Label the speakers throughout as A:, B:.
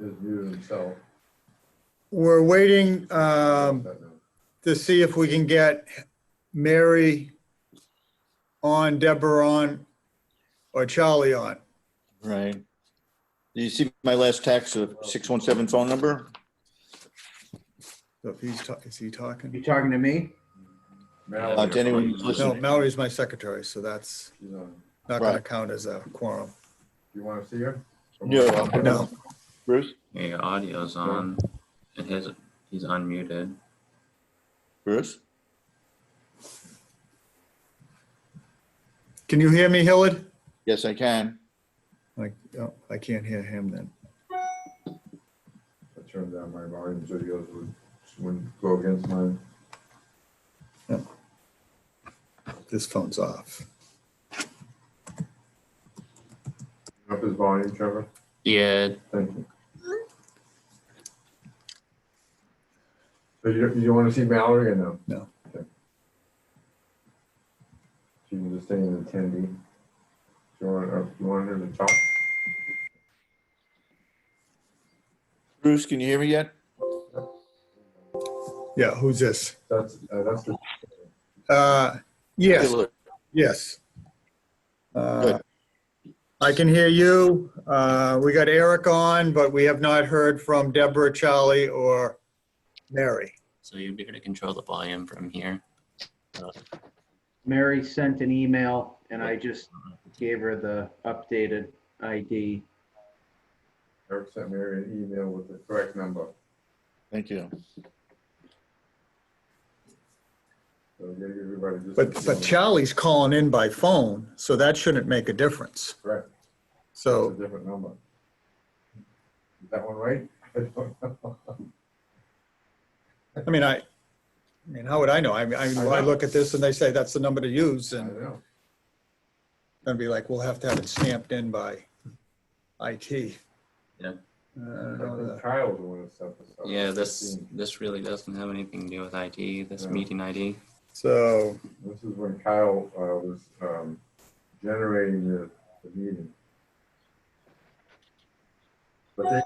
A: is muted himself.
B: We're waiting to see if we can get Mary on, Deborah on, or Charlie on.
C: Right. Did you see my last text of 617 phone number?
B: So if he's, is he talking?
D: You talking to me?
A: Mallory,
C: To anyone who's
B: No,
C: listening.
B: Mallory's my secretary, so that's
A: she's on.
B: not gonna
C: Right.
B: count as a quorum.
A: You want to see her?
C: No.
B: No.
C: Bruce?
E: Yeah, your audio's on, and he's unmuted.
C: Bruce?
B: Can you hear me, Hillard?
C: Yes, I can.
B: Like, oh, I can't hear him then.
A: I turned down my volume so you guys wouldn't go against mine.
B: This phone's off.
A: Up his volume, Trevor.
E: Yeah,
A: Thank you. So you want to see Mallory or no?
B: No.
A: Okay. She can just stay in attendee. You want her to talk?
C: Bruce, can you hear me yet?
B: Yeah, who's this?
A: That's the.
B: Yes,
C: Hillary.
B: yes.
C: Good.
B: I can hear you. We got Eric on, but we have not heard from Deborah, Charlie, or Mary.
E: so you'd be able to control the volume from here.
D: Mary sent an email and I just gave her the updated ID.
A: Eric sent Mary an email with the correct number.
C: Thank you.
A: So give everybody just.
B: But Charlie's calling in by phone, so that shouldn't make a difference.
A: Correct. It's a
B: So,
A: different number. Is that one right? I don't know.
B: I mean, how would I know? I look at this and they say that's the number to use,
A: I
B: and
A: know.
B: I'd be like, we'll have to have it stamped in by IT.
E: Yeah.
B: I
A: I
B: don't know
A: think Kyle's the one that set this up.
E: Yeah, this really doesn't have anything to do with IT, this
A: Yeah.
E: meeting ID.
B: So,
A: This is when Kyle was generating the meeting. But they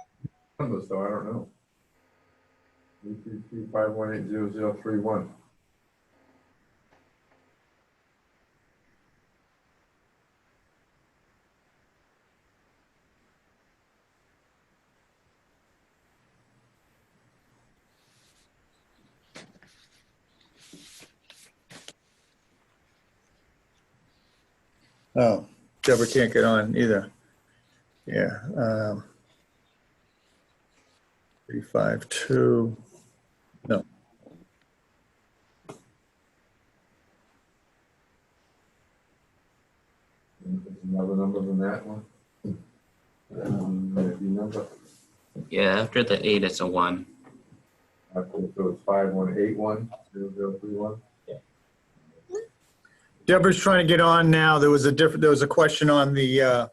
A: numbers, so I don't know. 333-518-0031.
B: oh, Deborah can't get on either. Yeah. 352, no.
A: There's another number than that one. Maybe number.
E: Yeah, after the 8, it's a 1.
A: So it's 5181-0031.
B: Deborah's trying to get on now. There was a question on the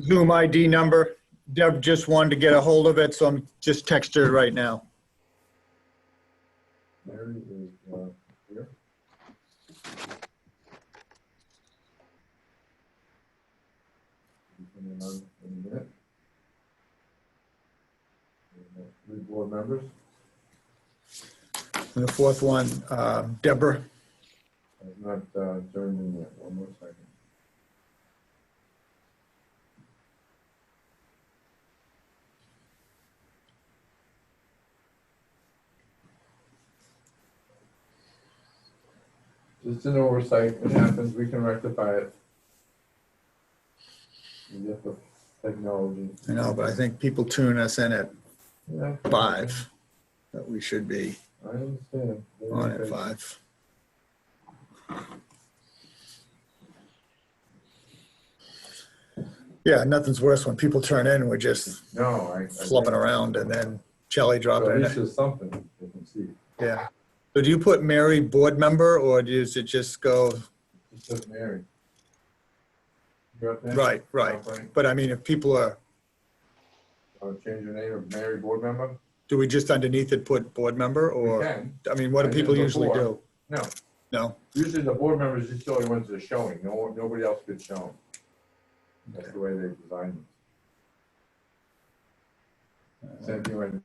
B: Zoom ID number. Deb just wanted to get a hold of it, so I'm just texting her right now.
A: Mary is here. Coming on in a minute. Three board members.
B: And the fourth one, Deborah.
A: I've not joined in yet. One more second. Just an oversight. It happens. We can rectify it. We get the technology.
B: I know, but I think people tune us in at
A: Yeah.
B: 5, that we should be
A: I understand.
B: on at 5. Yeah, nothing's worse when people turn in and we're just
A: No, I.
B: flubbing around and then Charlie
A: So
B: dropping
A: at
B: in.
A: least there's something they can see.
B: Yeah. So do you put Mary board member or does it just go,
A: It says Mary. You got that?
B: right. But I mean, if people are,
A: Want to change your name of Mary board member?
B: do we just underneath it put board member
A: We
B: or,
A: can.
B: I mean, what do
A: I did
B: people usually
A: before.
B: do?
A: No,
B: No?
A: usually the board members just the only ones that are showing. Nobody else gets shown. That's the way they designed it. send you an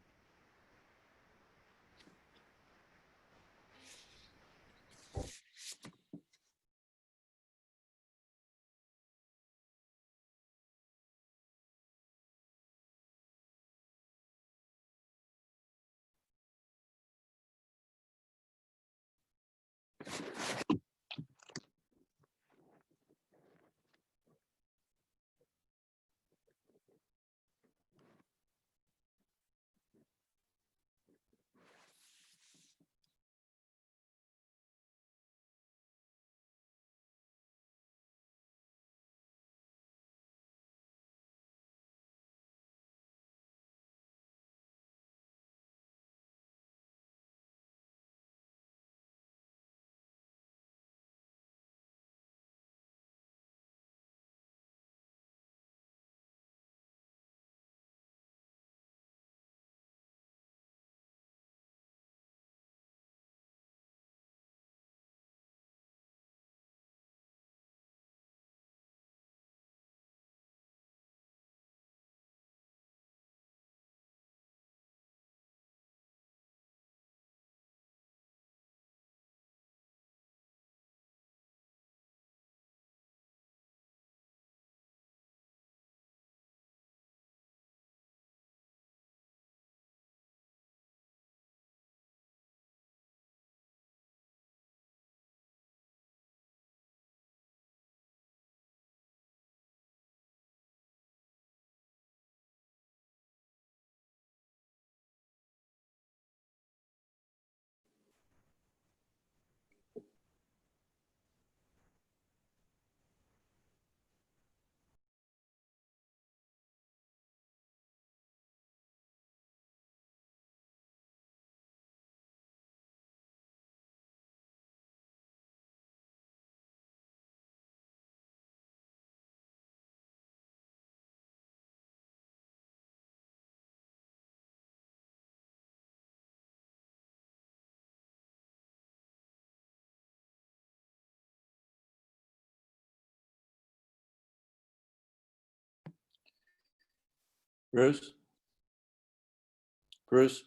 C: Bruce? Bruce?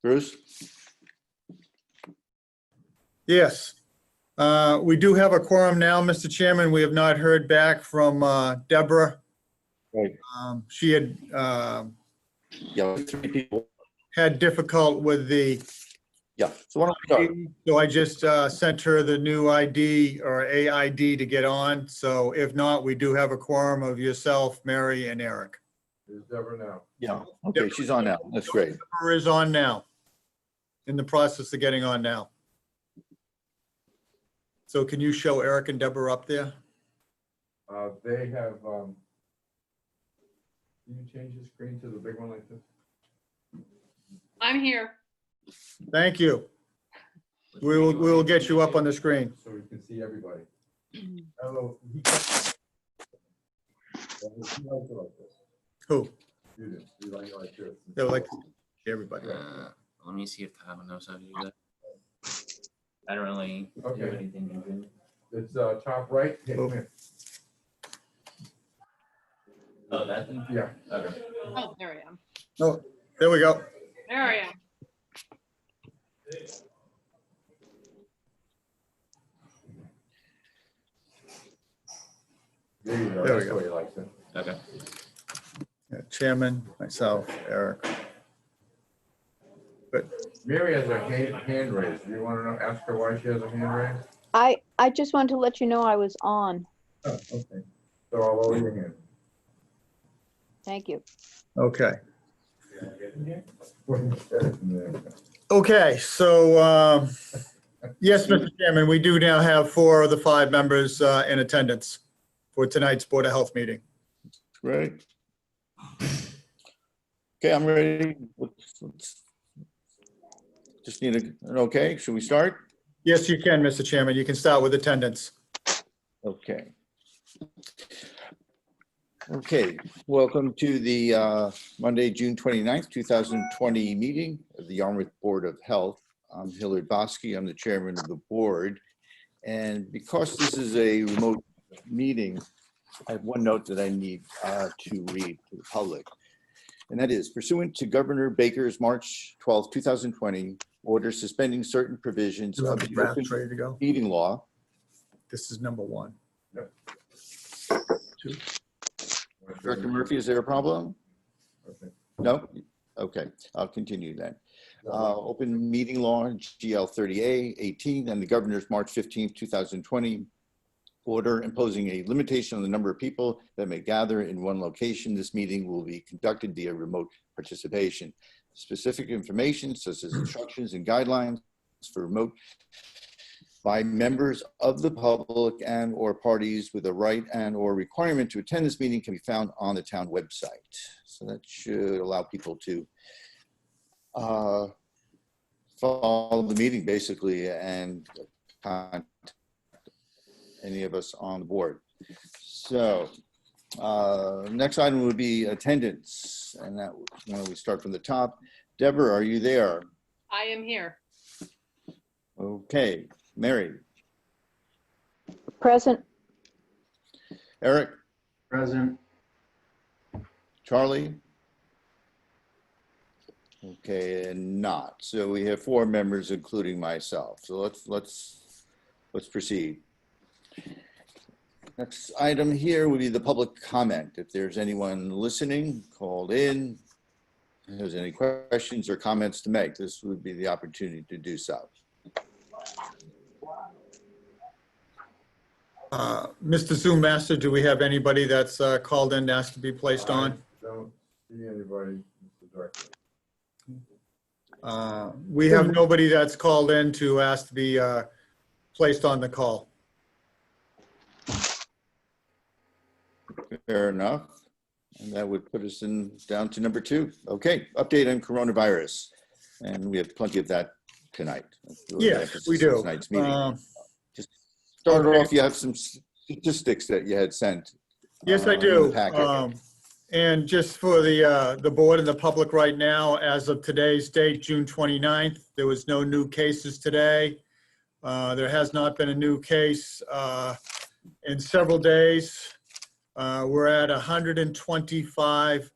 C: Bruce?
B: Yes. We do have a quorum now, Mr. Chairman. We have not heard back from Deborah.
C: Right.
B: She had
C: Yeah, 3 people.
B: had difficult with the,
C: Yeah, so why don't we start?
B: so I just sent her the new ID or AID to get on. So if not, we do have a quorum of yourself, Mary, and Eric.
A: There's Deborah now.
C: Yeah, okay, she's on now. That's great.
B: Deborah is on now, in the process of getting on now. So can you show Eric and Deborah up there?
A: They have, can you change the screen to the big one like this?
F: I'm here.
B: Thank you. We will get you up on the screen.
A: So we can see everybody. I don't know. He likes it like this.
B: Who?
A: You do. You like it like this.
B: They would like to see everybody.
E: Let me see if Tyler knows how to do that. I don't really do
A: Okay.
E: anything usually.
A: It's top right. Hey, come here.
E: Oh, that thing?
A: Yeah.
E: Okay.
F: Oh, there I am.
B: Oh, there we go.
F: There I am.
A: There you go.
B: There we
A: That's the
B: go.
A: way he likes it.
E: Okay.
B: Yeah, Chairman, myself, Eric. Good.
A: Mary has her hand raised. Do you want to know, ask her why she has her hand raised?
G: I just wanted to let you know I was on.
A: Oh, okay. So I'll lower your hand.
G: Thank you.
B: Okay. Okay, so, yes, Mr. Chairman, we do now have 4 of the 5 members in attendance for tonight's Board of Health meeting.
C: Great. Okay, I'm ready. Just need an okay. Should we start?
B: Yes, you can, Mr. Chairman. You can start with attendance.
C: Okay. Okay, welcome to the Monday, June 29th, 2020 meeting of the Yarmouth Board of Health. I'm Hilary Bosky. I'm the chairman of the board. And because this is a remote meeting, I have one note that I need to read to the public. And that is pursuant to Governor Baker's March 12, 2020 order suspending certain provisions
B: Do you
C: of
B: have the
C: the open
B: drafts ready to go?
C: meeting law.
B: This is number one.
A: Yep.
B: Two.
C: Director Murphy, is there a problem?
A: Okay.
C: No? Okay, I'll continue then. Open meeting law, GL 30A 18, and the governor's March 15, 2020 order imposing a limitation on the number of people that may gather in one location. This meeting will be conducted via remote participation. Specific information such as instructions and guidelines for remote by members of the public and or parties with a right and or requirement to attend this meeting can be found on the town website. So that should allow people to follow the meeting basically and contact any of us on the board. So next item would be attendance, and that when we start from the top. Deborah, are you there?
F: I am here.
C: Okay. Mary,
G: Present.
C: Eric,
D: Present.
C: Charlie? Okay, and not. So we have 4 members, including myself. So let's proceed. Next item here would be the public comment. If there's anyone listening, called in, if there's any questions or comments to make, this would be the opportunity to do so.
B: Mr. Zoom Master, do we have anybody that's called in to ask to be placed on?
A: I don't see anybody, Mr. Director.
B: We have nobody that's called in to ask to be placed on the call.
C: Fair enough. And that would put us down to number 2. Okay, update on coronavirus. And we have plenty of that tonight.
B: Yes, we do.
C: Tonight's meeting. Start
B: okay.
C: off, you have some statistics that you had sent.
B: Yes, I
C: in the
B: do.
C: packet.
B: And just for the board and the public right now, as of today's date, June 29th, there was no new cases today. There has not been a new case in several days. We're at 125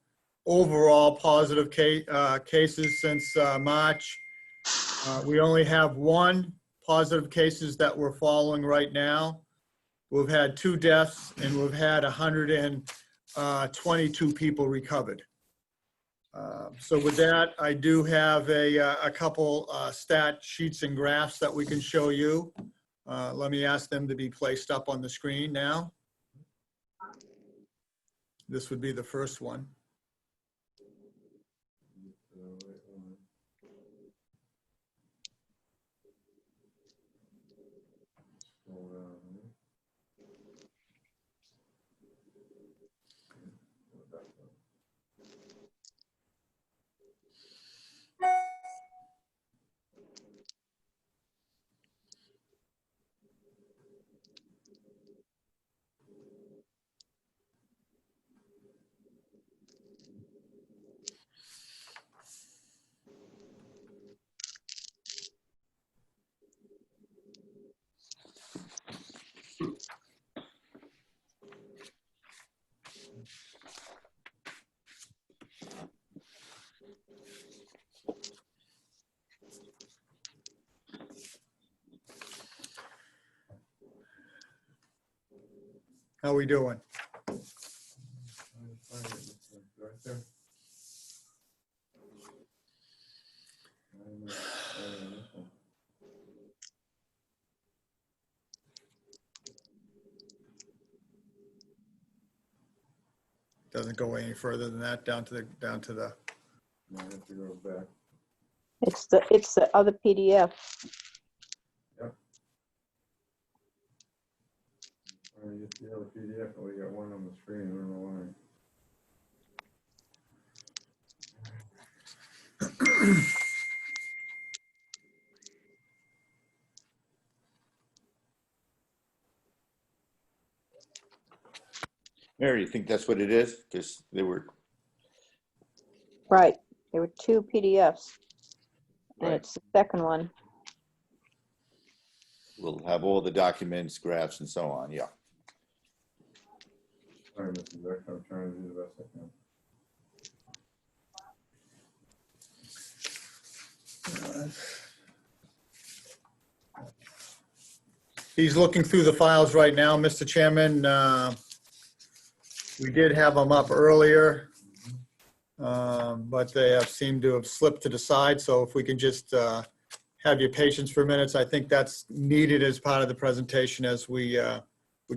B: overall positive cases since March. We only have 1 positive cases that we're following right now. We've had 2 deaths and we've had 122 people recovered. So with that, I do have a couple stat sheets and graphs that we can show you. Let me ask them to be placed up on the screen now. This would be the first one. How we doing? Doesn't go any further than that, down to the.
A: I have to go back.
G: It's the other PDF.
A: You have a PDF, but we got one on the screen, I don't know why.
C: Mary, you think that's what it is? Because they were.
G: Right. There were 2 PDFs. And
C: Right.
G: it's the second one.
C: We'll have all the documents, graphs, and so on. Yeah.
A: Sorry, Mr. Director, I'm trying to do the best I can.
B: He's looking through the files right now, Mr. Chairman. We did have them up earlier, but they have seemed to have slipped to the side. So if we can just have your patience for minutes, I think that's needed as part of the presentation as we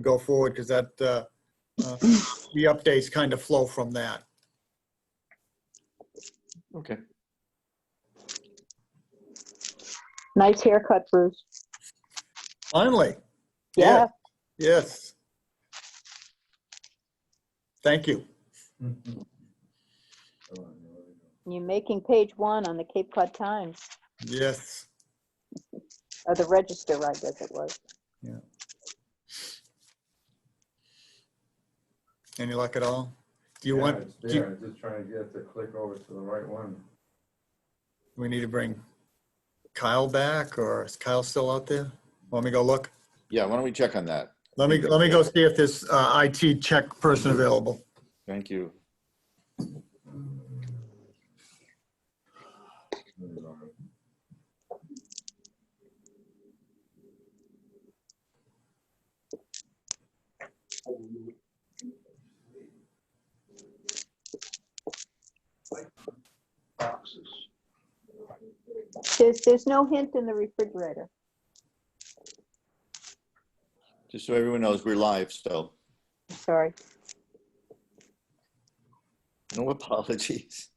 B: go forward, because that the updates kind of flow from that.
C: Okay.
G: Nice haircut, Bruce.
B: Finally,
G: Yeah,
B: yes. Thank you.
G: you're making page 1 on the Cape Cod Times,
B: Yes.
G: or the Register, I guess it was.
B: Any luck at all? Do you
A: Yeah,
B: want,
A: it's
B: do
A: there.
B: you-
A: I'm just trying to get it to click over to the right one.
B: we need to bring Kyle back, or is Kyle still out there? Want me to go look?
C: Yeah, why don't we check on that?
B: Let me go see if this IT check person available.
C: Thank you.
G: There's no hint in the refrigerator.
C: Just so everyone knows, we're live still.
G: Sorry.
C: No apologies.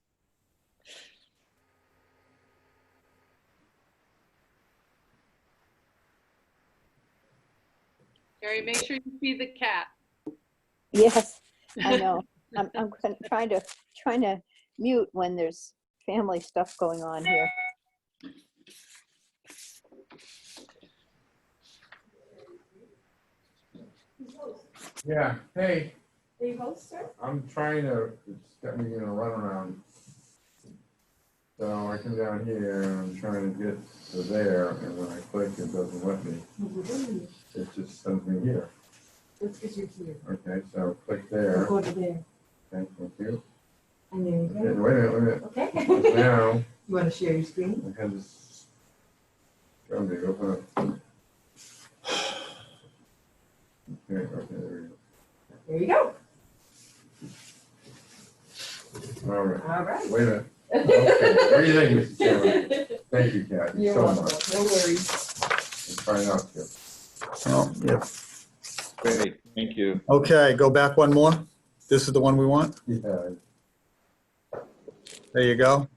F: Gary, make sure you feed the cat.
G: Yes, I know. I'm trying to mute when there's family stuff going on here.
A: Yeah, hey,
H: Are you host, sir?
A: I'm trying to, it's got me in a runaround. So I come down here and I'm trying to get to there, and when I click, it doesn't let me. It just sends me here.
H: Let's get you here.
A: Okay, so click there.
H: Go to there.
A: Okay, thank you.
H: And there you
A: Okay,
H: go.
A: wait a minute.
H: Okay.
A: Now,
H: You want to share your screen?
A: I had this. Go to open up. Okay, there we
H: There you go.
A: go. All right.
H: All right.
A: Wait a minute. Okay, what do you think, Mr. Chairman? Thank you, Kathy,
H: You're
A: so
H: welcome.
A: much.
H: No worries.
A: I'm trying not to.
B: Oh, yep.
C: Great, thank you.
B: Okay, go back one more. This is the one we want.
A: Yeah.
B: There you go.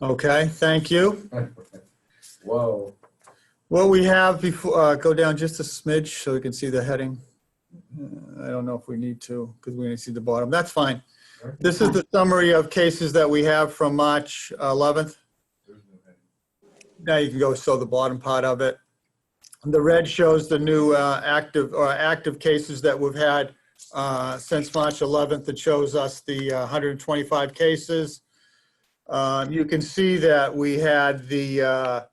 B: Okay, thank you.
A: Whoa.
B: What we have before, go down just a smidge so we can see the heading. I don't know if we need to, because we need to see the bottom. That's fine. This is the summary of cases that we have from March 11th. Now you can go show the bottom part of it. The red shows the new active cases that we've had since March 11th. It shows us the 125 cases. You can see that we had the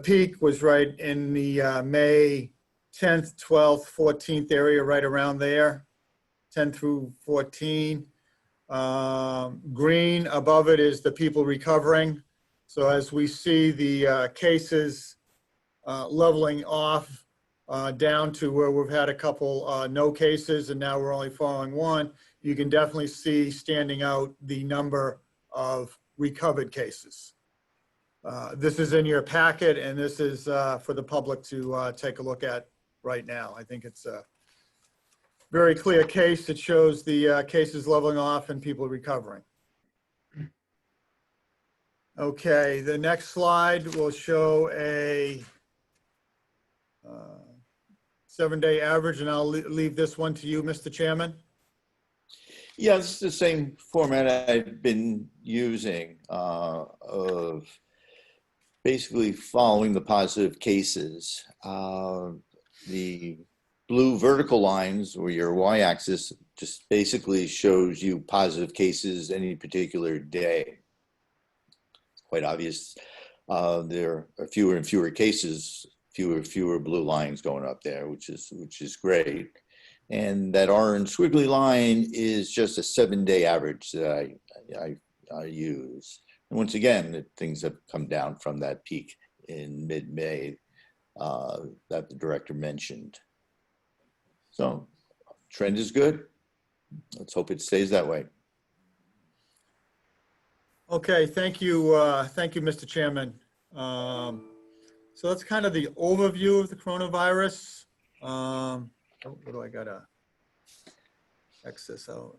B: peak was right in the May 10th, 12th, 14th area, right around there, 10 through 14. Green above it is the people recovering. So as we see the cases leveling off down to where we've had a couple no cases and now we're only following one, you can definitely see standing out the number of recovered cases. This is in your packet, and this is for the public to take a look at right now. I think it's a very clear case. It shows the cases leveling off and people recovering. Okay, the next slide will show a 7-day average, and I'll leave this one to you, Mr. Chairman.
C: Yeah, this is the same format I've been using of basically following the positive cases. The blue vertical lines, or your y-axis, just basically shows you positive cases any particular day. It's quite obvious. There are fewer and fewer cases, fewer blue lines going up there, which is great. And that orange squiggly line is just a 7-day average that I use. And once again, things have come down from that peak in mid-May. that the director mentioned. So trend is good. Let's hope it stays that way.
B: Okay, thank you, Mr. Chairman. So that's kind of the overview of the coronavirus. Oh, what do I gotta X this out?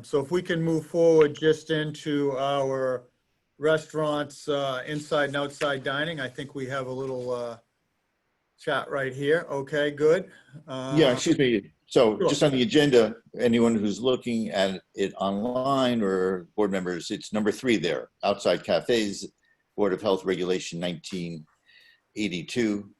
B: So if we can move forward just into our restaurants, inside and outside dining, I think we have a little chat right here. Okay, good.
C: Yeah, excuse me. So
B: Sure.
C: just on the agenda, anyone who's looking at it online or board members, it's number 3 there, outside cafes, Board of Health Regulation 1982.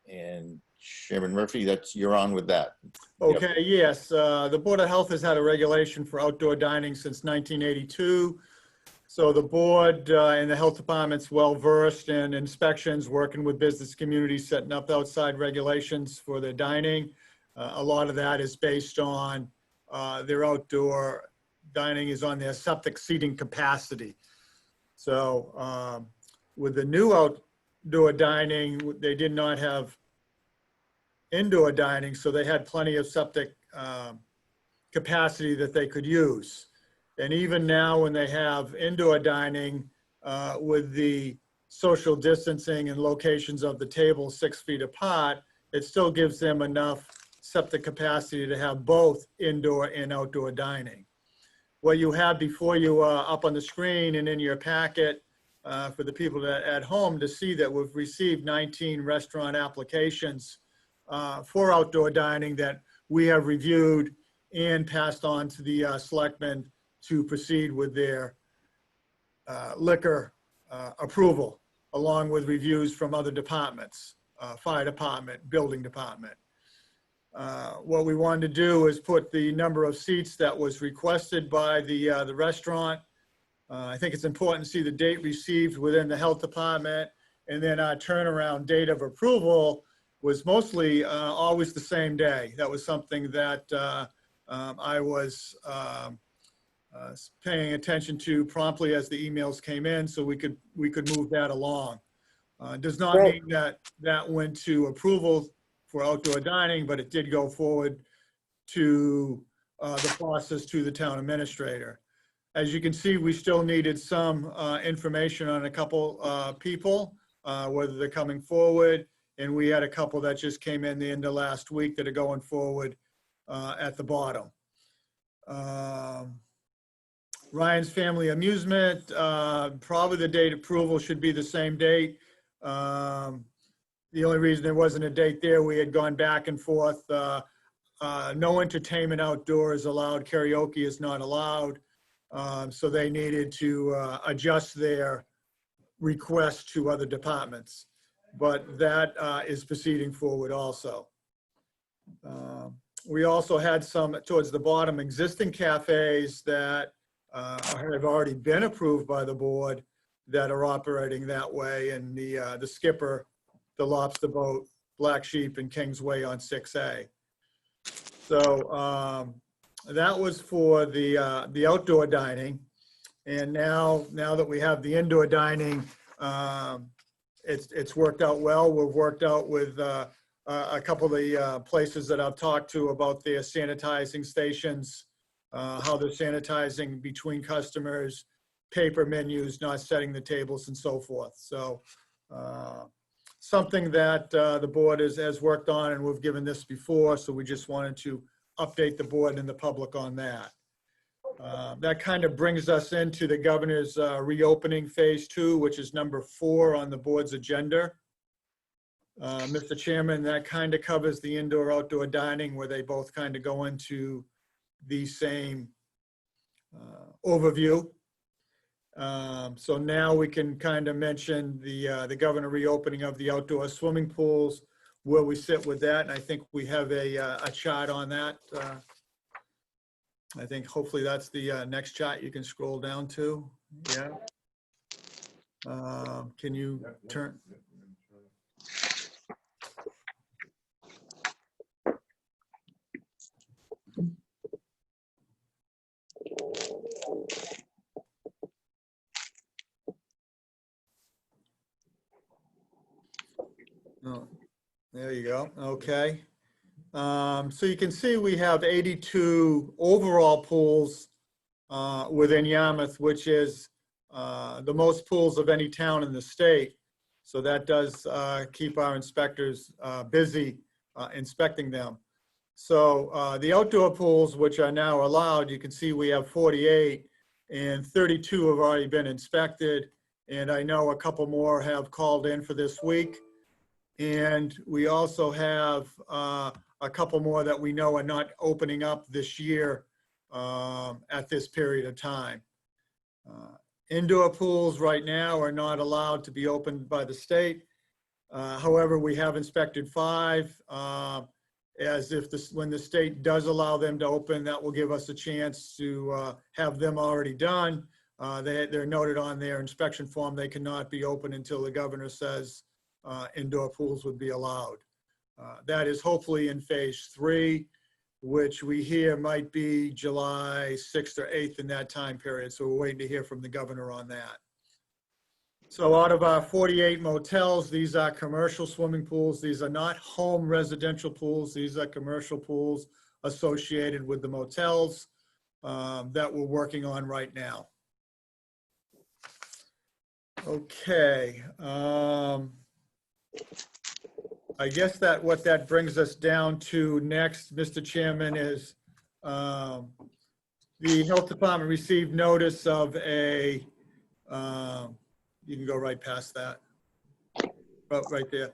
C: And Chairman Murphy, you're on with that.
B: Okay, yes, the Board of Health has had a regulation for outdoor dining since 1982. So the board and the health department's well-versed in inspections, working with business communities, setting up outside regulations for their dining. A lot of that is based on their outdoor dining is on their septic seating capacity. So with the new outdoor dining, they did not have indoor dining, so they had plenty of septic capacity that they could use. And even now when they have indoor dining with the social distancing and locations of the tables 6 feet apart, it still gives them enough septic capacity to have both indoor and outdoor dining. What you have before you up on the screen and in your packet for the people that at home to see that we've received 19 restaurant applications for outdoor dining that we have reviewed and passed on to the selectmen to proceed with their liquor approval, along with reviews from other departments, fire department, building department. What we wanted to do is put the number of seats that was requested by the restaurant. I think it's important to see the date received within the health department, and then our turnaround date of approval was mostly always the same day. That was something that I was paying attention to promptly as the emails came in, so we could move that along. Does not mean that that went to approval for outdoor dining, but it did go forward to the process to the town administrator. As you can see, we still needed some information on a couple people, whether they're coming forward, and we had a couple that just came in the end of last week that are going forward at the bottom. Ryan's Family Amusement, probably the date approval should be the same date. The only reason there wasn't a date there, we had gone back and forth. No entertainment outdoors allowed, karaoke is not allowed. So they needed to adjust their request to other departments. But that is proceeding forward also. We also had some, towards the bottom, existing cafes that have already been approved by the board that are operating that way, and the Skipper, the Lobster Boat, Black Sheep, and Kingsway on 6A. So that was for the outdoor dining, and now that we have the indoor dining, it's worked out well. We've worked out with a couple of the places that I've talked to about their sanitizing stations, how they're sanitizing between customers, paper menus, not setting the tables, and so forth. So something that the board has worked on, and we've given this before, so we just wanted to update the board and the public on that. That kind of brings us into the governor's reopening phase 2, which is number 4 on the board's agenda. Mr. Chairman, that kind of covers the indoor outdoor dining, where they both kind of go into the same overview. So now we can kind of mention the governor reopening of the outdoor swimming pools, where we sit with that. And I think we have a chart on that. I think hopefully that's the next chart you can scroll down to. Yeah. Can you turn? you go. Okay. So you can see we have 82 overall pools within Yarmouth, which is the most pools of any town in the state. So that does keep our inspectors busy inspecting them. So the outdoor pools, which are now allowed, you can see we have 48 and 32 have already been inspected. And I know a couple more have called in for this week. And we also have a couple more that we know are not opening up this year at this period of time. Indoor pools right now are not allowed to be opened by the state. However, we have inspected 5 as if this, when the state does allow them to open, that will give us a chance to have them already done. They're noted on their inspection form. They cannot be open until the governor says indoor pools would be allowed. That is hopefully in phase 3, which we hear might be July 6th or 8th in that time period. So we're waiting to hear from the governor on that. So out of our 48 motels, these are commercial swimming pools. These are not home residential pools. These are commercial pools associated with the motels that we're working on right now. Okay. I guess that what that brings us down to next, Mr. Chairman, is the Health Department received notice of a, you can go right past that. Oh, right there.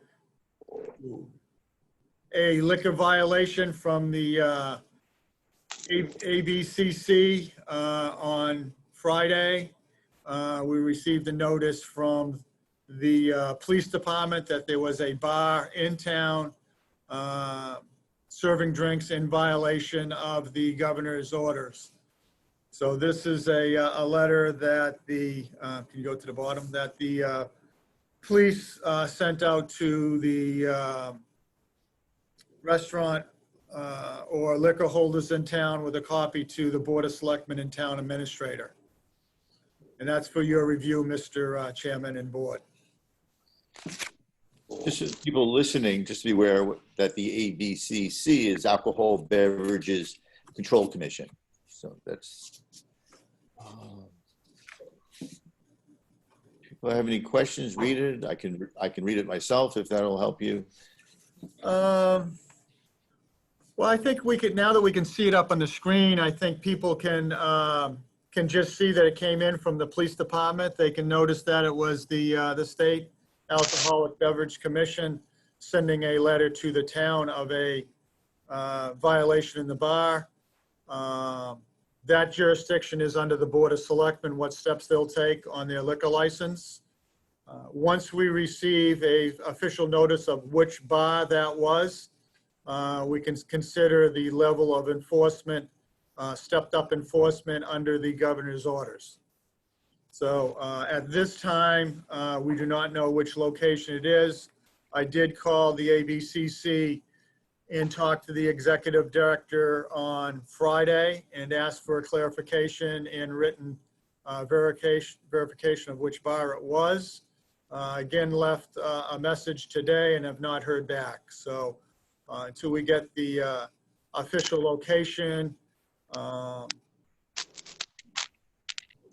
B: A liquor violation from the ABCC on Friday. We received a notice from the police department that there was a bar in town serving drinks in violation of the governor's orders. So this is a letter that the, can you go to the bottom, that the police sent out to the restaurant or liquor holders in town with a copy to the Board of Selectmen and Town Administrator. And that's for your review, Mr. Chairman and Board.
C: Just as people listening, just to be aware that the ABCC is Alcohol Beverages Control Commission. So that's. People have any questions? Read it. I can read it myself if that'll help you.
B: Well, I think we could, now that we can see it up on the screen, I think people can just see that it came in from the police department. They can notice that it was the State Alcoholic Beverage Commission sending a letter to the town of a violation in the bar. That jurisdiction is under the Board of Selectmen, what steps they'll take on their liquor license. Once we receive a official notice of which bar that was, we can consider the level of enforcement, stepped up enforcement under the governor's orders. So at this time, we do not know which location it is. I did call the ABCC and talk to the executive director on Friday and ask for a clarification and written verification of which bar it was. Again, left a message today and have not heard back. So until we get the official location,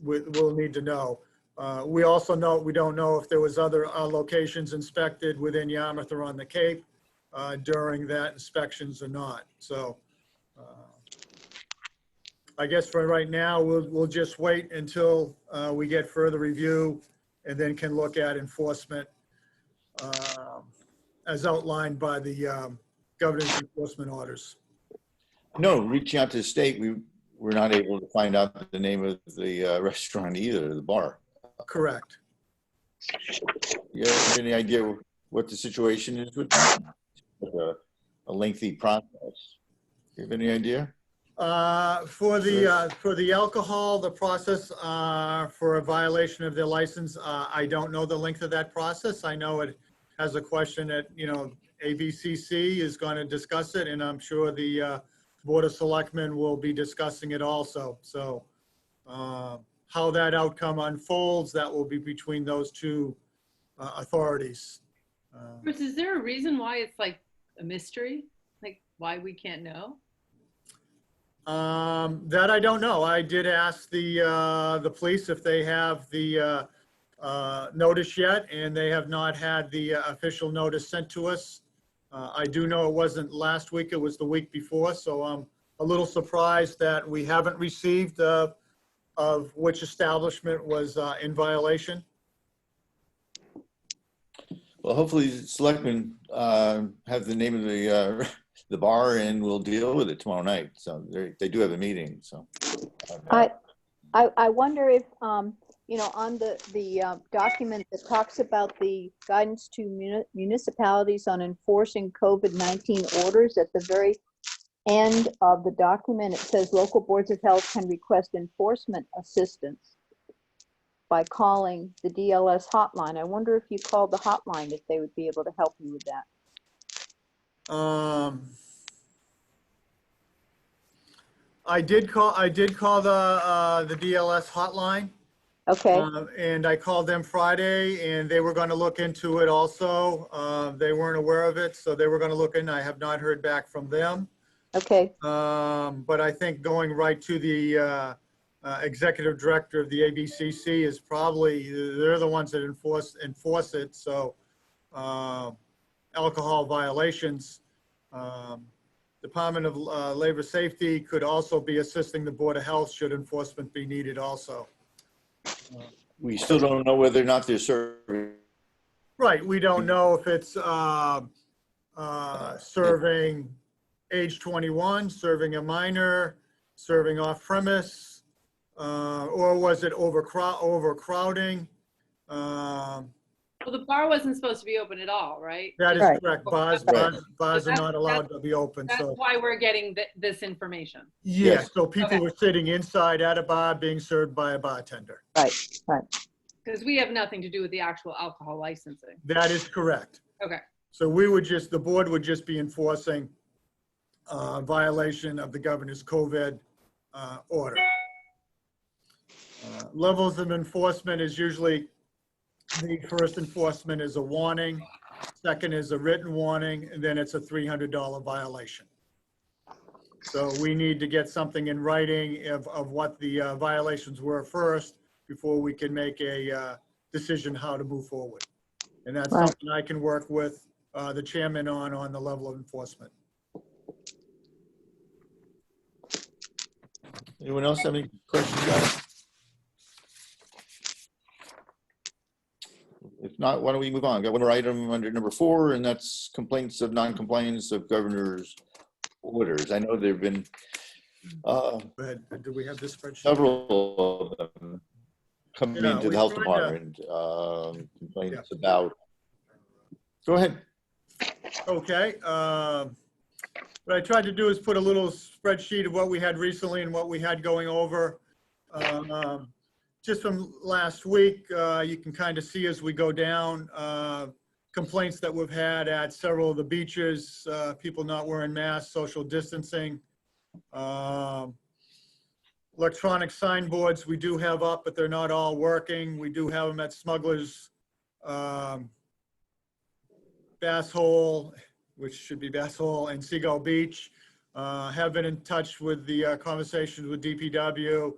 B: we'll need to know. We also know, we don't know if there was other locations inspected within Yarmouth or on the Cape during that inspections or not. So I guess for right now, we'll just wait until we get further review and then can look at enforcement as outlined by the governor's enforcement orders.
C: No, reaching out to the state, we were not able to find out the name of the restaurant either, the bar.
B: Correct.
C: You have any idea what the situation is with that? A lengthy process. You have any idea?
B: For the alcohol, the process for a violation of their license, I don't know the length of that process. I know it has a question that, you know, ABCC is going to discuss it, and I'm sure the Board of Selectmen will be discussing it also. So how that outcome unfolds, that will be between those two authorities.
F: Bruce, is there a reason why it's like a mystery? Like why we can't know?
B: That I don't know. I did ask the police if they have the notice yet, and they have not had the official notice sent to us. I do know it wasn't last week, it was the week before, so I'm a little surprised that we haven't received of which establishment was in violation.
C: Well, hopefully the selectmen have the name of the bar and we'll deal with it tomorrow night. So they do have a meeting, so.
G: I wonder if, you know, on the document that talks about the guidance to municipalities on enforcing COVID-19 orders, at the very end of the document, it says local boards of health can request enforcement assistance by calling the DLS hotline. I wonder if you called the hotline, if they would be able to help you with that.
B: I did call the DLS hotline.
G: Okay,
B: And I called them Friday and they were going to look into it also. They weren't aware of it, so they were going to look in. I have not heard back from them.
G: okay,
B: But I think going right to the executive director of the ABCC is probably, they're the ones that enforce it. So alcohol violations, Department of Labor Safety could also be assisting the Board of Health should enforcement be needed also.
C: We still don't know whether or not they're serving.
B: Right, we don't know if it's serving age 21, serving a minor, serving off premise, or was it overcrowding?
F: Well, the bar wasn't supposed to be open at all, right?
B: That is
G: Right.
B: correct. Bars are not allowed to be open,
F: That's
B: so.
F: why we're getting this information.
B: Yes, so people
F: Okay.
B: were sitting inside at a bar being served by a bartender.
F: Because we have nothing to do with the actual alcohol licensing.
B: That is correct.
F: Okay.
B: So the board would just be enforcing violation of the governor's COVID order. Levels of enforcement is usually, the first enforcement is a warning, second is a written warning, and then it's a $300 violation. So we need to get something in writing of what the violations were first before we can make a decision how to move forward. And that's
G: Right.
B: something I can work with the chairman on the level of enforcement.
C: Anyone else have any questions about it? If not, why don't we move on? Got one more item under number 4, and that's complaints of non-compliance of governor's orders. I know there've been
B: Go ahead. Do we have this spreadsheet?
C: several of them coming
B: Yeah,
C: into the
B: we
C: health
B: tried to-
C: department, complaints about. Go ahead.
B: Okay. What I tried to do is put a little spreadsheet of what we had recently and what we had going over. Just from last week, you can kind of see as we go down, complaints that we've had at several of the beaches, people not wearing masks, social distancing. Electronic signboards we do have up, but they're not all working. We do have them at Smugglers, Bass Hole, which should be Bass Hole, and Seagull Beach. Have been in touch with the conversations with DPW.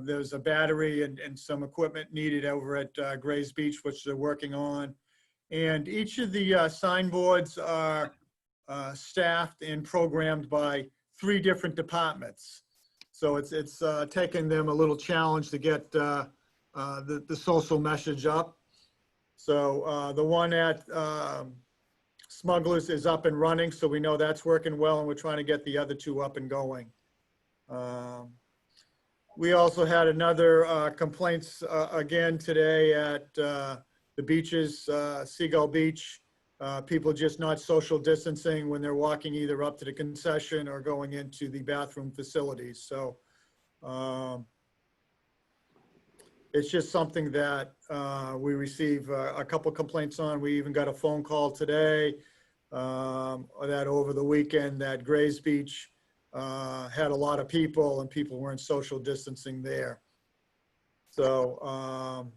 B: There's a battery and some equipment needed over at Grays Beach, which they're working on. And each of the signboards are staffed and programmed by 3 different departments. So it's taking them a little challenge to get the social message up. So the one at Smugglers is up and running, so we know that's working well, and we're trying to get the other 2 up and going. We also had another complaints again today at the beaches, Seagull Beach. People just not social distancing when they're walking either up to the concession or going into the bathroom facilities. So it's just something that we receive a couple complaints on. We even got a phone call today that over the weekend that Grays Beach had a lot of people and people weren't social distancing there. So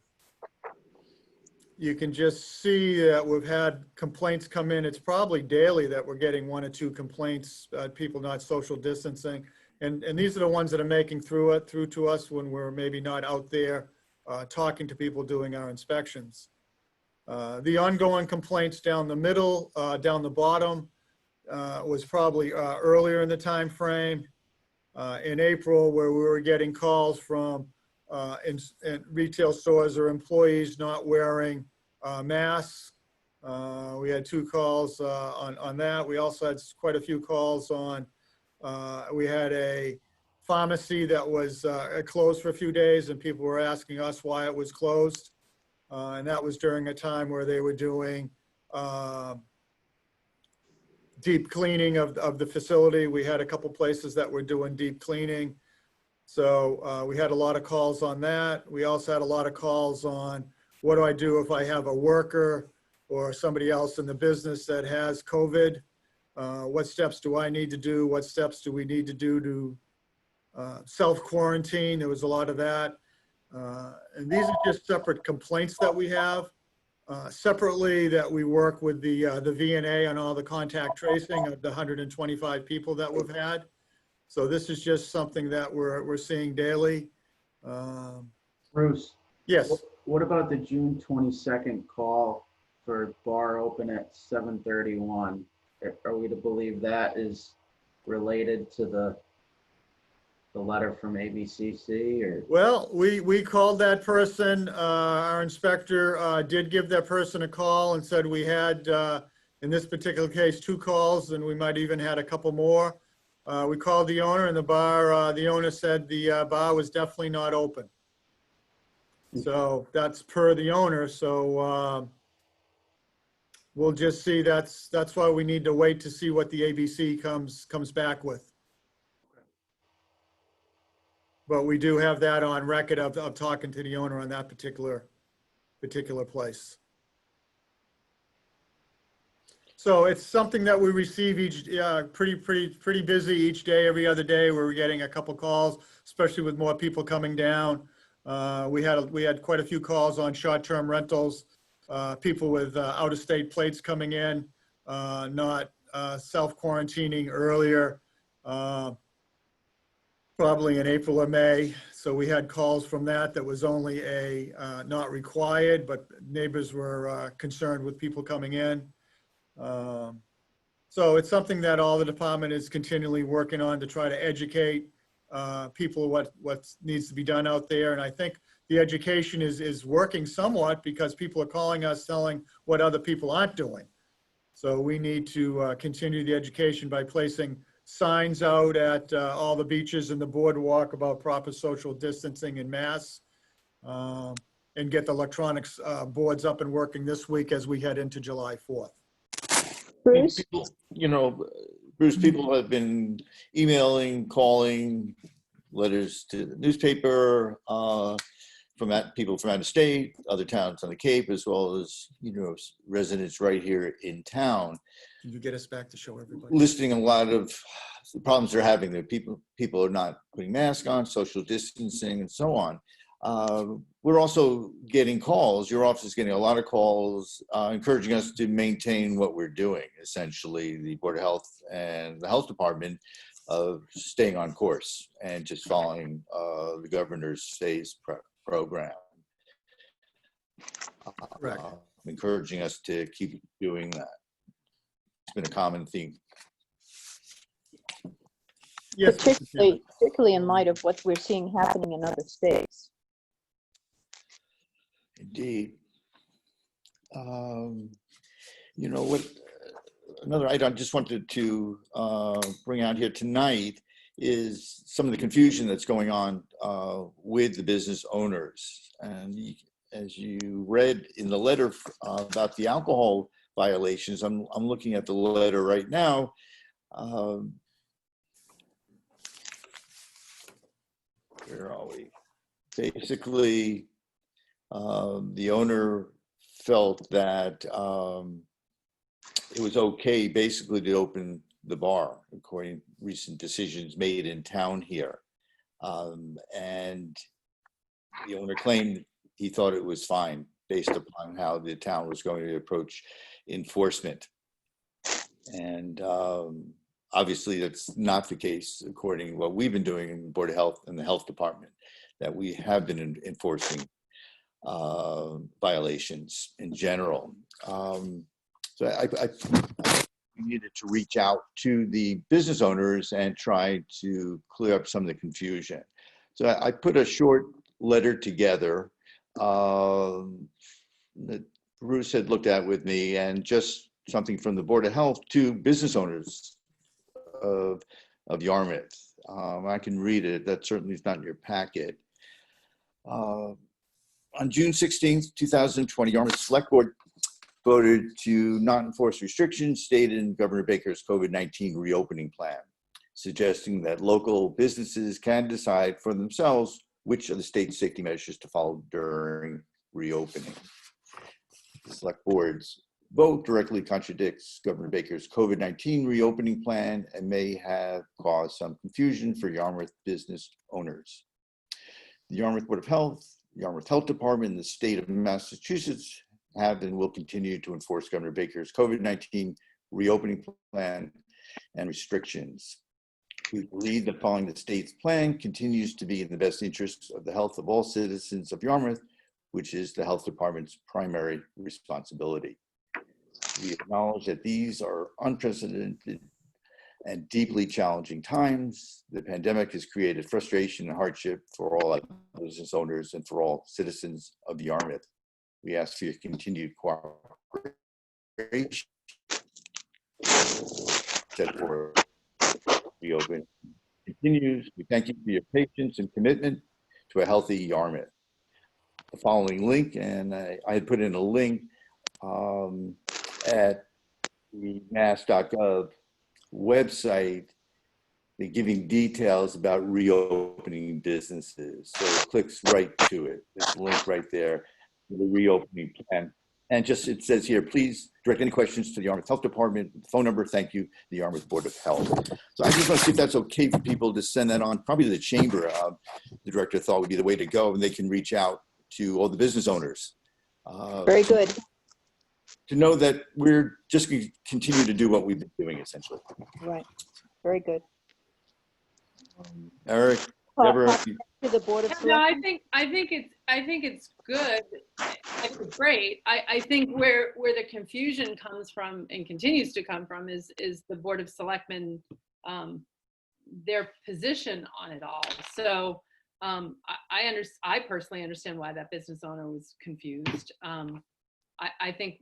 B: you can just see that we've had complaints come in. It's probably daily that we're getting 1 or 2 complaints, people not social distancing. And these are the ones that are making through to us when we're maybe not out there talking to people doing our inspections. The ongoing complaints down the middle, down the bottom, was probably earlier in the time frame in April, where we were getting calls from in retail stores or employees not wearing masks. We had 2 calls on that. We also had quite a few calls on, we had a pharmacy that was closed for a few days, and people were asking us why it was closed. And that was during a time where they were doing deep cleaning of the facility. We had a couple places that were doing deep cleaning. So we had a lot of calls on that. We also had a lot of calls on, what do I do if I have a worker or somebody else in the business that has COVID? What steps do I need to do? What steps do we need to do to self-quarantine? There was a lot of that. And these are just separate complaints that we have. Separately, that we work with the VNA on all the contact tracing of the 125 people that we've had. So this is just something that we're seeing daily.
D: Bruce,
B: Yes.
D: what about the June 22nd call for bar open at 7:31? Are we to believe that is related to the letter from ABCC, or?
B: Well, we called that person. Our inspector did give that person a call and said we had, in this particular case, 2 calls, and we might even had a couple more. We called the owner, and the owner said the bar was definitely not open. So that's per the owner. So we'll just see. That's why we need to wait to see what the ABC comes back with. But we do have that on record of talking to the owner on that particular place. So it's something that we receive pretty busy each day, every other day, where we're getting a couple calls, especially with more people coming down. We had quite a few calls on short-term rentals, people with out-of-state plates coming in, not self-quarantining earlier. Probably in April or May. So we had calls from that was only not required, but neighbors were concerned with people coming in. So it's something that all the department is continually working on to try to educate people what needs to be done out there. And I think the education is working somewhat, because people are calling us telling what other people aren't doing. So we need to continue the education by placing signs out at all the beaches and the boardwalk about proper social distancing and masks, and get the electronics boards up and working this week as we head into July 4th.
G: Bruce?
C: Bruce, people have been emailing, calling, letters to the newspaper, people from out of state, other towns on the Cape, as well as, residents right here in town.
B: Can you get us back to show everybody?
C: Listing a lot of the problems they're having. That people are not putting masks on, social distancing, and so on. We're also getting calls. Your office is getting a lot of calls encouraging us to maintain what we're doing. Essentially, the Board of Health and the Health Department of staying on course and just following the governor's phase program.
B: Correct.
C: Encouraging us to keep doing that. It's been a common theme.
B: Yes.
G: Particularly in light of what we're seeing happening in other states.
C: Indeed. What? Another item I just wanted to bring out here tonight is some of the confusion that's going on with the business owners. And as you read in the letter about the alcohol violations, I'm looking at the letter right now. Where are we? Basically, the owner felt that it was okay basically to open the bar according to recent decisions made in town here. And the owner claimed he thought it was fine based upon how the town was going to approach enforcement. And obviously that's not the case according to what we've been doing in the Board of Health and the Health Department, that we have been enforcing violations in general. So I needed to reach out to the business owners and try to clear up some of the confusion. So I put a short letter together that Bruce had looked at with me, and just something from the Board of Health to business owners of Yarmouth. I can read it. That certainly is not in your packet. On June 16th, 2020, Yarmouth Select Board voted to not enforce restrictions stated in Governor Baker's COVID-19 reopening plan, suggesting that local businesses can decide for themselves which of the state's safety measures to follow during reopening. The Select Board's vote directly contradicts Governor Baker's COVID-19 reopening plan and may have caused some confusion for Yarmouth business owners. The Yarmouth Board of Health, Yarmouth Health Department, and the state of Massachusetts have and will continue to enforce Governor Baker's COVID-19 reopening plan and restrictions. We believe that following the state's plan continues to be in the best interest of the health of all citizens of Yarmouth, which is the Health Department's primary responsibility. We acknowledge that these are unprecedented and deeply challenging times. The pandemic has created frustration and hardship for all business owners and for all citizens of Yarmouth. We ask for your continued cooperation. Set for reopen continues. We thank you for your patience and commitment to a healthy Yarmouth. The following link, and I had put in a link at the mass.gov website, they're giving details about reopening businesses. So it clicks right to it. There's a link right there for the reopening plan. And just, it says here, please direct any questions to the Yarmouth Health Department. Phone number, thank you, the Yarmouth Board of Health. So I just want to see if that's okay for people to send that on. Probably the chamber, the director thought would be the way to go, and they can reach out to all the business owners.
G: Very good.
C: To know that we're just going to continue to do what we've been doing, essentially.
G: Right. Very good.
C: Eric, Deborah.
G: To the Board of
F: No, I
G: Selectmen.
F: think it's good. I think it's great. I think where the confusion comes from and continues to come from is the Board of Selectmen, their position on it all. So I personally understand why that business owner was confused. I think,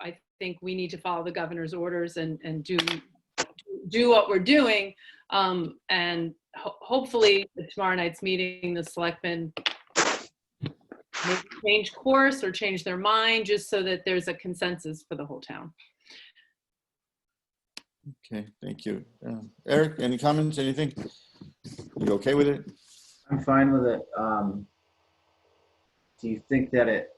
F: I think we need to follow the governor's orders and do what we're doing. And hopefully at tomorrow night's meeting, the selectmen maybe change course or change their mind, just so that there's a consensus for the whole town.
C: Okay, thank you. Eric, any comments, anything? You okay with it?
D: I'm fine with it. Do you think that it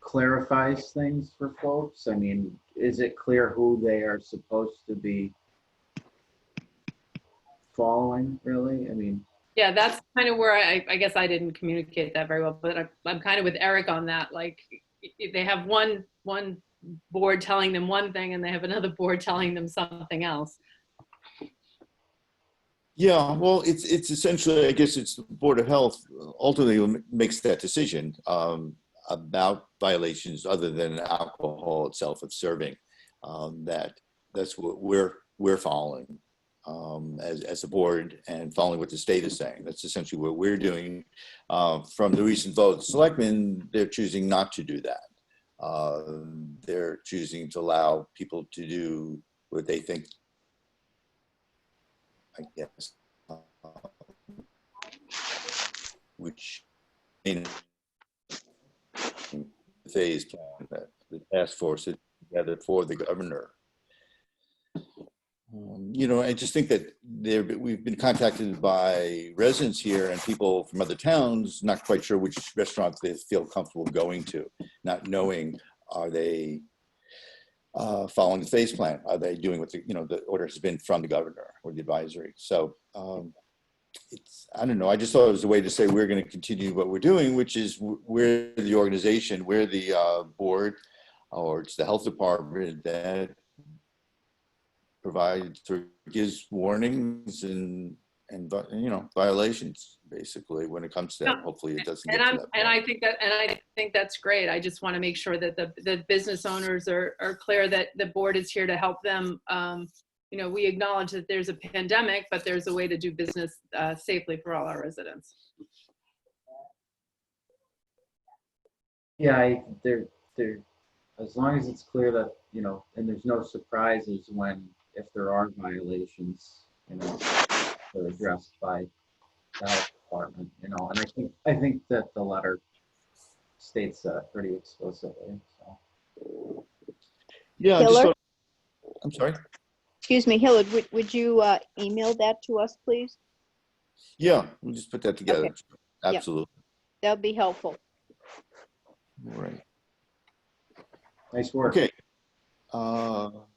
D: clarifies things for folks? I mean, is it clear who they are supposed to be following, really? I mean,
F: Yeah, that's kind of where I guess I didn't communicate that very well, but I'm kind of with Eric on that. Like, if they have one board telling them one thing and they have another board telling them something else.
C: Yeah, well, it's essentially, I guess it's the Board of Health ultimately makes that decision about violations other than alcohol itself of serving. That's what we're following as a board, and following what the state is saying. That's essentially what we're doing. From the recent vote, selectmen, they're choosing not to do that. They're choosing to allow people to do what they think, I guess, which in the phase plan that the task force is together for the governor. I just think that we've been contacted by residents here and people from other towns, not quite sure which restaurants they feel comfortable going to, not knowing, are they following the phase plan? Are they doing what the order has been from the governor or the advisory? So I don't know, I just thought it was a way to say we're going to continue what we're doing, which is we're the organization, we're the board, or it's the health department that provides or gives warnings and violations, basically, when it comes to that. Hopefully it doesn't get to that point.
F: And I think that's great. I just want to make sure that the business owners are clear that the board is here to help them. We acknowledge that there's a pandemic, but there's a way to do business safely for all our residents.
D: Yeah, there, as long as it's clear that, and there's no surprises if there are violations, they're addressed by the health department, and I think that the letter states that pretty explicitly, so.
C: Yeah,
G: Hillard?
C: I'm sorry.
G: Excuse me, Hillard, would you email that to us, please?
C: Yeah, we'll just put that together.
G: Okay.
C: Absolutely.
G: That'd be helpful.
C: All right.
D: Nice work.
C: Okay.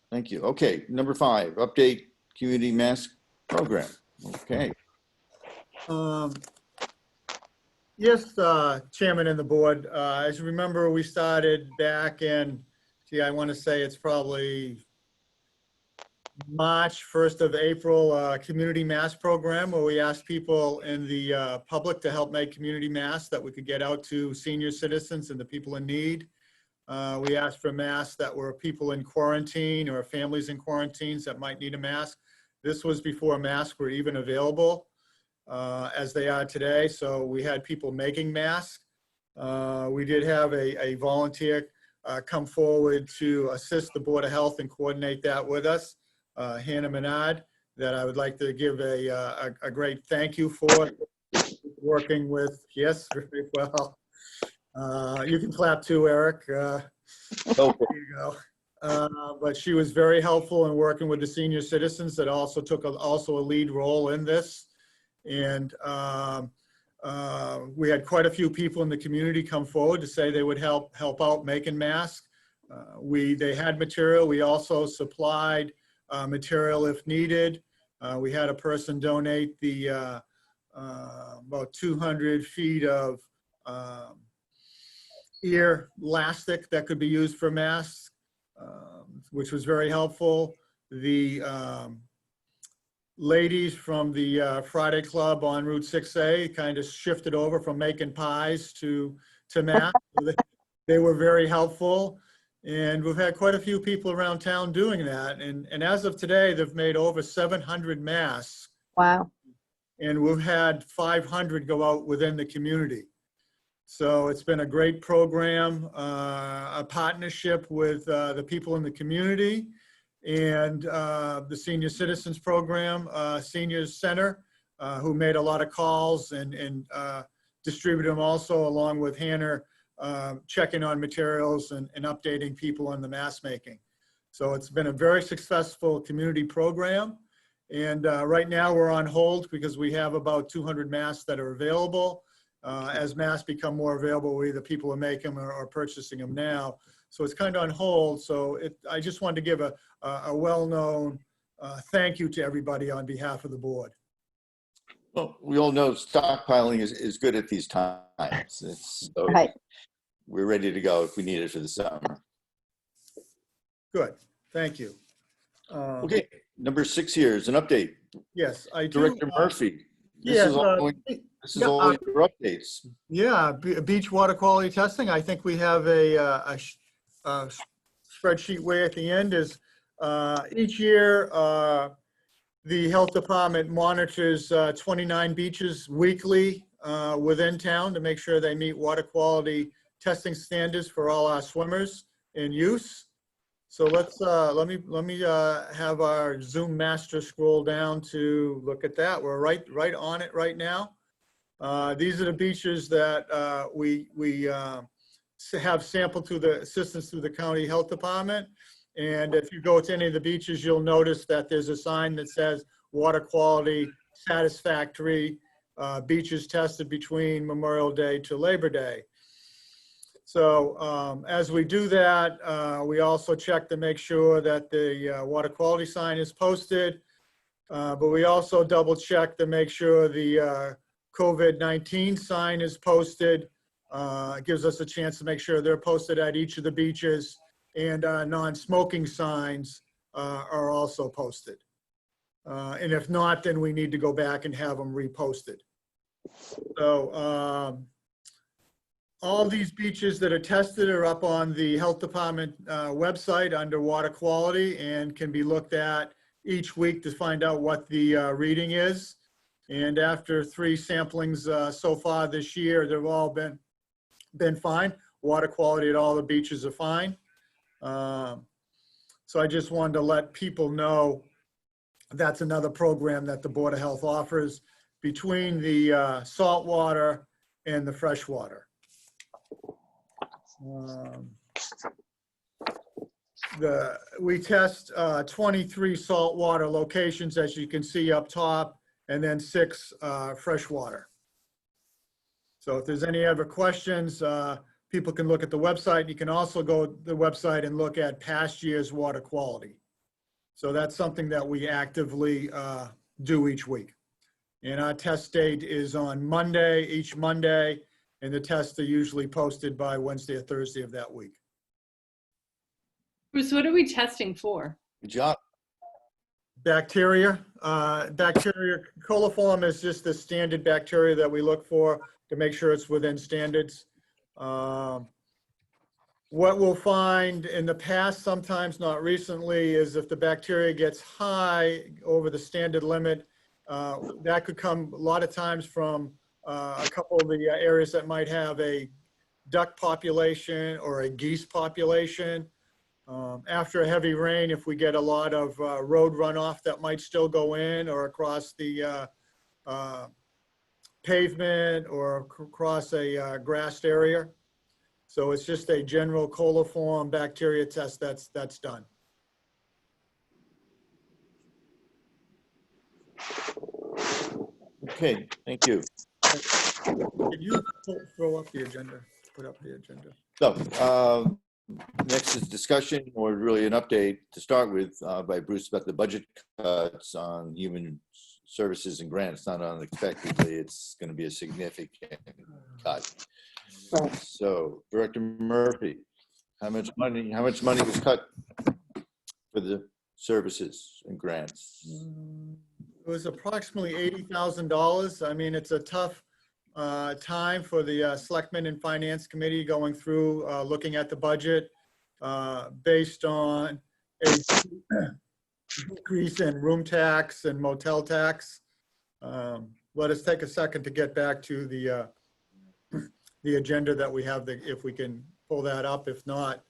C: Thank you. Okay, number 5, update community mask program. Okay.
B: Yes, Chairman and the board. As you remember, we started back in, I want to say it's probably March, 1st of April, community mask program where we asked people in the public to help make community masks that we could get out to senior citizens and the people in need. We asked for masks that were people in quarantine or families in quarantines that might need a mask. This was before masks were even available as they are today. So we had people making masks. We did have a volunteer come forward to assist the Board of Health and coordinate that with us, Hannah Menard, that I would like to give a great thank you for working with. Yes, very well. You can clap too, Eric. There you go. But she was very helpful in working with the senior citizens that also took a lead role in this. And we had quite a few people in the community come forward to say they would help out making masks. They had material. We also supplied material if needed. We had a person donate the about 200 feet of ear elastic that could be used for masks, which was very helpful. The ladies from the Friday Club on Route 6A kind of shifted over from making pies to masks. They were very helpful. And we've had quite a few people around town doing that. And as of today, they've made over 700 masks.
G: Wow.
B: And we've had 500 go out within the community. So it's been a great program, a partnership with the people in the community and the Senior Citizens Program, Seniors Center, who made a lot of calls and distributed them also, along with Hannah, checking on materials and updating people on the mask making. So it's been a very successful community program. And right now we're on hold because we have about 200 masks that are available. As masks become more available, either people are making them or purchasing them now. So it's kind of on hold. So I just wanted to give a well-known thank you to everybody on behalf of the board.
C: Well, we all know stockpiling is good at these times. So
G: Right.
C: we're ready to go if we need it for the summer.
B: Good, thank you.
C: Okay, number 6 here is an update.
B: Yes, I do.
C: Director Murphy, this
B: Yes,
C: is all your updates.
B: Yeah, beach water quality testing. I think we have a spreadsheet way at the end is each year the health department monitors 29 beaches weekly within town to make sure they meet water quality testing standards for all our swimmers in use. So let me have our Zoom master scroll down to look at that. We're right on it right now. These are the beaches that we have sampled through the assistance through the county health department. And if you go to any of the beaches, you'll notice that there's a sign that says water quality satisfactory, beaches tested between Memorial Day to Labor Day. So as we do that, we also check to make sure that the water quality sign is posted. But we also double check to make sure the COVID-19 sign is posted. It gives us a chance to make sure they're posted at each of the beaches, and non-smoking signs are also posted. And if not, then we need to go back and have them reposted. So all these beaches that are tested are up on the Health Department website under water quality and can be looked at each week to find out what the reading is. And after 3 samplings so far this year, they've all been fine. Water quality at all the beaches are fine. So I just wanted to let people know that's another program that the Board of Health offers between the salt water and the fresh water. We test 23 saltwater locations, as you can see up top, and then 6 freshwater. So if there's any other questions, people can look at the website. You can also go to the website and look at past year's water quality. So that's something that we actively do each week. And our test date is on Monday, each Monday, and the tests are usually posted by Wednesday or Thursday of that week.
F: Bruce, what are we testing for?
C: Good job.
B: Bacteria. Bacteria, coliform is just the standard bacteria that we look for to make sure it's within standards. What we'll find in the past, sometimes not recently, is if the bacteria gets high over the standard limit, that could come a lot of times from a couple of the areas that might have a duck population or a geese population. After a heavy rain, if we get a lot of road runoff that might still go in or across the pavement or across a grassed area. So it's just a general coliform bacteria test that's done.
C: Okay, thank you.
B: Can you throw up the agenda, put up the agenda?
C: So next is discussion, or really an update to start with by Bruce about the budget cuts on human services and grants. Not unexpectedly, it's going to be a significant cut. So Director Murphy, how much money was cut for the services and grants?
B: It was approximately $80,000. I mean, it's a tough time for the Selectmen and Finance Committee going through, looking at the budget based on a decrease in room tax and motel tax. Let us take a second to get back to the agenda that we have, if we can pull that up. If not,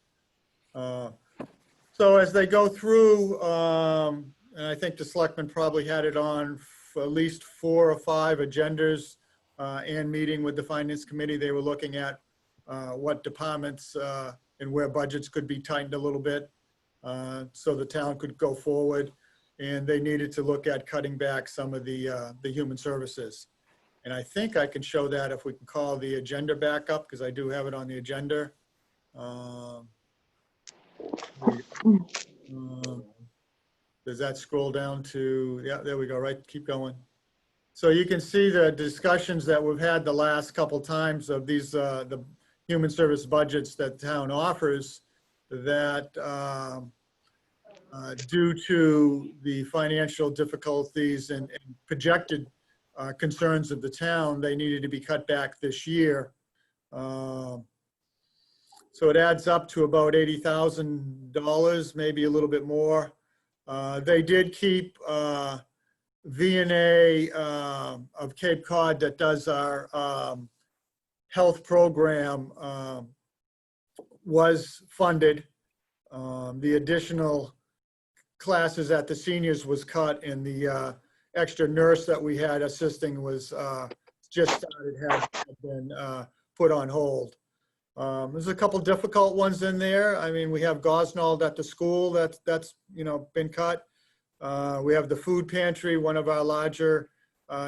B: so as they go through, and I think the Selectmen probably had it on for at least 4 or 5 agendas and meeting with the Finance Committee. They were looking at what departments and where budgets could be tightened a little bit so the town could go forward. And they needed to look at cutting back some of the human services. And I think I can show that if we can call the agenda back up, because I do have it on the agenda. Does that scroll down to, yeah, there we go, right, keep going. So you can see the discussions that we've had the last couple times of these, the human service budgets that town offers, that due to the financial difficulties and projected concerns of the town, they needed to be cut back this year. So it adds up to about $80,000, maybe a little bit more. They did keep V&A of Cape Cod that does our health program was funded. The additional classes at the seniors was cut, and the extra nurse that we had assisting was just started, had been put on hold. There's a couple difficult ones in there. I mean, we have Gosnold at the school that's been cut. We have the food pantry, one of our larger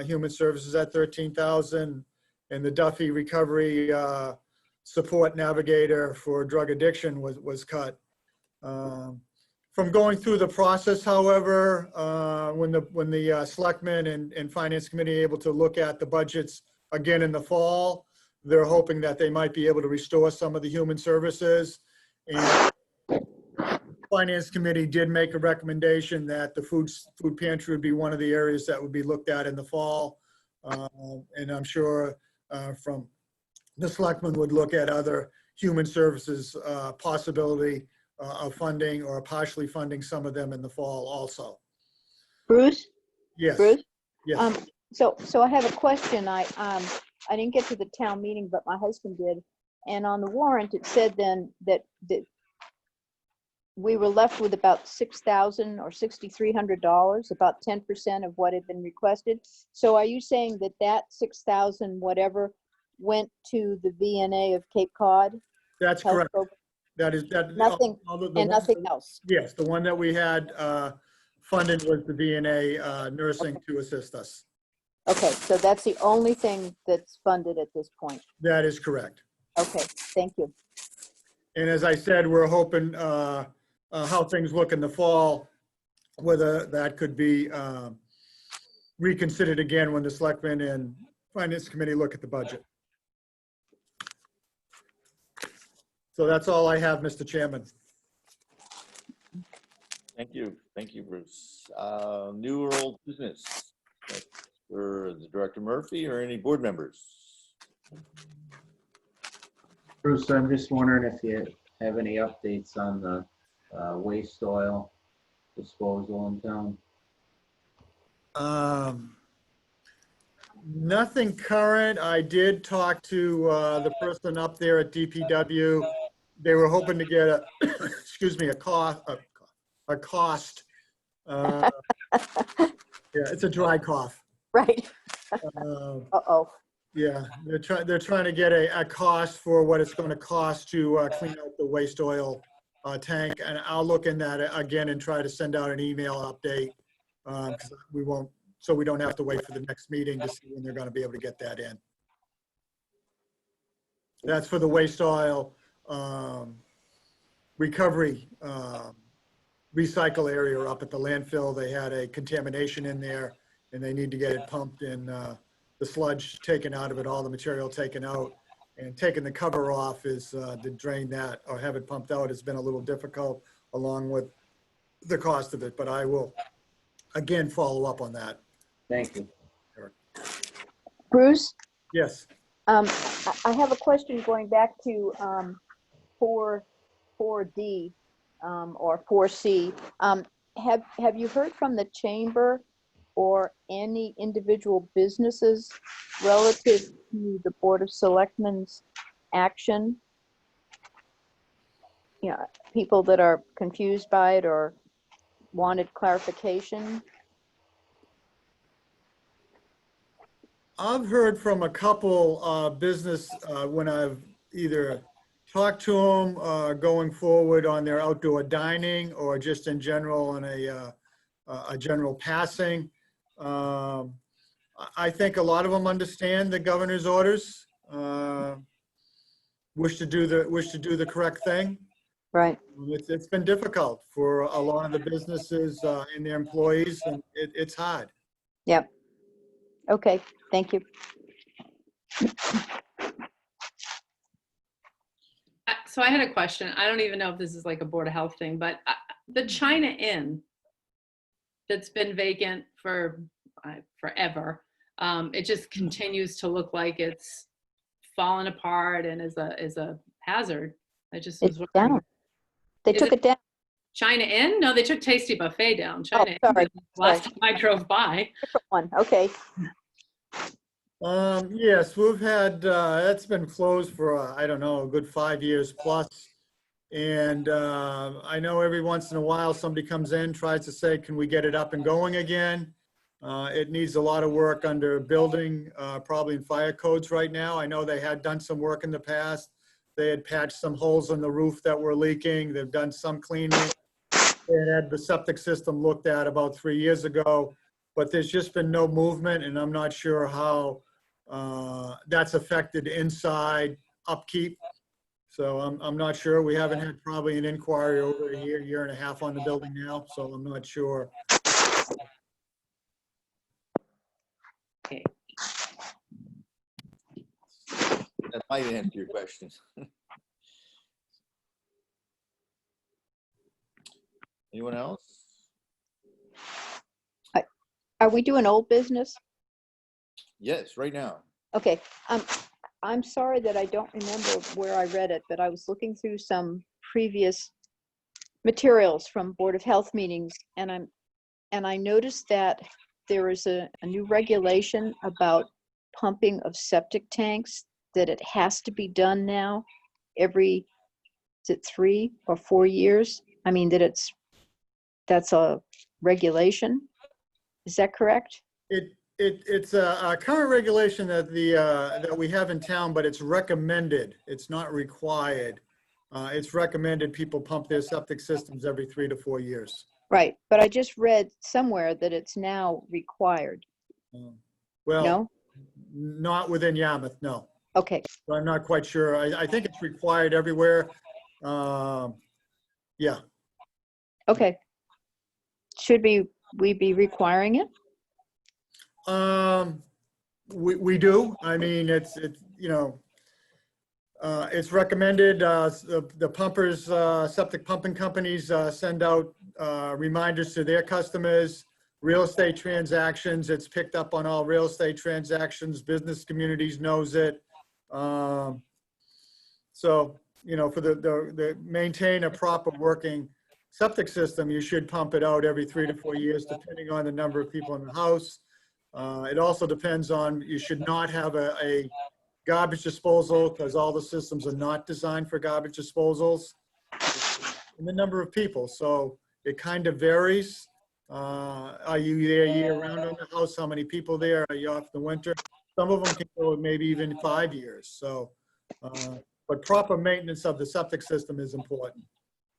B: human services at $13,000, and the Duffy Recovery Support Navigator for drug addiction was cut. From going through the process, however, when the selectmen and finance committee are able to look at the budgets again in the fall, they're hoping that they might be able to restore some of the human services. And finance committee did make a recommendation that the food pantry would be one of the areas that would be looked at in the fall. And I'm sure from the selectmen would look at other human services possibility of funding or partially funding some of them in the fall also.
G: Bruce?
B: Yes,
G: Bruce?
B: yes.
G: So I have a question. I didn't get to the town meeting, but my husband did. And on the warrant, it said then that we were left with about $6,000 or $6,300, about 10% of what had been requested. So are you saying that that 6,000 whatever went to the VNA of Cape Cod?
B: That's
G: Health
B: correct.
G: Program?
B: That is, that.
G: Nothing,
B: the
G: and
B: one-
G: nothing else?
B: Yes, the one that we had funded was the VNA nursing to assist us.
G: Okay, so that's the only thing that's funded at this point.
B: That is correct.
G: Okay, thank you.
B: And as I said, we're hoping how things look in the fall, whether that could be reconsidered again when the selectmen and finance committee look at the budget. So that's all I have, Mr. Chairman.
C: Thank you. Thank you, Bruce. New or old business? For the Director Murphy or any board members?
D: Bruce, I'm just wondering if you have any updates on the waste oil disposal in town.
B: Nothing current. I did talk to the person up there at DPW. They were hoping to get a, excuse me, a cost. Yeah, it's a dry cough.
G: Right. Uh-oh.
B: Yeah, they're trying to get a cost for what it's going to cost to clean out the waste oil tank, and I'll look in that again and try to send out an email update. 'Cause we won't, so we don't have to wait for the next meeting to see when they're going to be able to get that in. That's for the waste oil recovery recycle area up at the landfill. They had a contamination in there, and they need to get it pumped and the sludge taken out of it, all the material taken out, and taking the cover off is to drain that or have it pumped out has been a little difficult along with the cost of it, but I will again follow up on that.
D: Thank you.
G: Bruce,
B: Yes.
G: I have a question going back to 4D or 4C. Have you heard from the chamber or any individual businesses relative to the Board of Selectmen's action? You know, people that are confused by it or wanted clarification?
B: I've heard from a couple business when I've either talked to them going forward on their outdoor dining or just in general on a general passing. I think a lot of them understand the governor's orders, wish to do the correct thing.
G: Right.
B: It's been difficult for a lot of the businesses and their employees, and it's hard.
G: Yep. Okay, thank you.
F: So I had a question. I don't even know if this is like a Board of Health thing, but the China Inn that's been vacant for forever, it just continues to look like it's fallen apart and is a hazard. I just was
G: It's
F: wondering.
G: down. They
F: Is
G: took it down.
F: China Inn? No, they took Tasty Buffet down.
G: Oh,
F: China Inn,
G: sorry.
F: last time I drove by.
G: Different one. Okay.
B: Yes, we've had, that's been closed for, I don't know, a good 5 years plus. And I know every once in a while somebody comes in, tries to say, can we get it up and going again? It needs a lot of work under building, probably in fire codes right now. I know they had done some work in the past. They had patched some holes in the roof that were leaking. They've done some cleaning. They had the septic system looked at about 3 years ago, but there's just been no movement, and I'm not sure how that's affected inside upkeep. So I'm not sure. We haven't had probably an inquiry over a year and a half on the building now, so I'm not sure.
F: Okay.
C: That might answer your question. Anyone else?
G: Are we doing old business?
C: Yes, right now.
G: Okay, I'm sorry that I don't remember where I read it, but I was looking through some previous materials from Board of Health meetings, and I noticed that there is a new regulation about pumping of septic tanks, that it has to be done now every, is it 3 or 4 years? I mean, that's a regulation. Is that correct?
B: It's a current regulation that that we have in town, but it's recommended. It's not required. It's recommended people pump their septic systems every 3 to 4 years.
G: Right, but I just read somewhere that it's now required.
B: Well,
G: No?
B: not within Yarmouth, no.
G: Okay,
B: So I'm not quite sure. I think it's required everywhere. Yeah.
G: okay. Should we be requiring it?
B: We do. I mean, it's it's recommended. The pumpers, septic pumping companies send out reminders to their customers. Real estate transactions, it's picked up on all real estate transactions. Business communities knows it. So, for the maintain a proper working septic system, you should pump it out every 3 to 4 years, depending on the number of people in the house. It also depends on, you should not have a garbage disposal, because all the systems are not designed for garbage disposals, and the number of people. So it kind of varies. Are you there year round on the house? How many people there? Are you off the winter? Some of them can go maybe even 5 years. So, but proper maintenance of the septic system is important.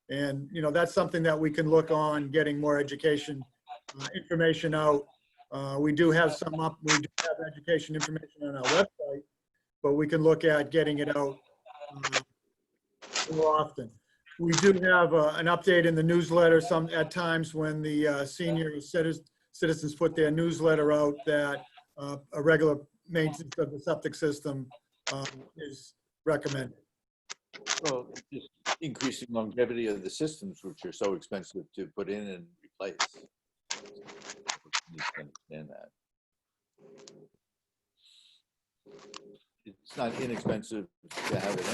B: And, that's something that we can look on, getting more education, information out. We do have education information on our website, but we can look at getting it out more often. We do have an update in the newsletter at times when the senior citizens put their newsletter out, that a regular maintenance of the septic system is recommended.
C: Well, just increasing longevity of the systems, which are so expensive to put in and replace. You can understand that. It's not inexpensive to have it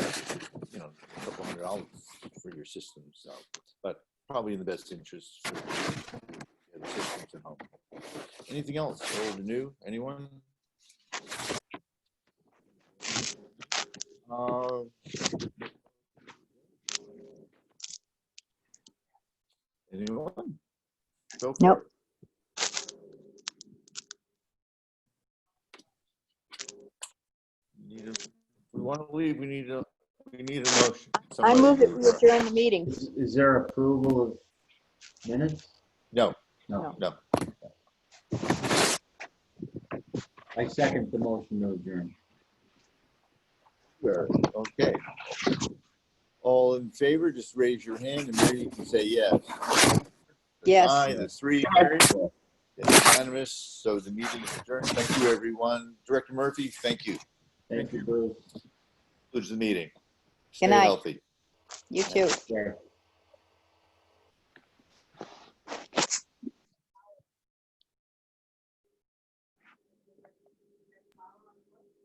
C: in, a couple $100 for your system. So, but probably in the best interest for the systems at home. Anything else, old or new? Anyone? Anyone? Go for
G: Nope.
C: it. We want to leave. We need a motion.
G: I
C: Somebody
G: move that
C: move
G: we
C: that.
G: adjourn the meeting.
D: Is there approval of minutes?
C: No.
D: I second the motion to adjourn.
C: Sure. Okay. All in favor, just raise your hand, and Mary, you can say yes.
G: Yes.
C: Aye, the 3 carried. It's unanimous, so the meeting is adjourned. Thank you, everyone. Director Murphy, thank you.
D: Thank you, Bruce.
C: Concludes the meeting.
G: Good
C: Stay
G: night.
C: healthy.
G: You too.
D: Yeah.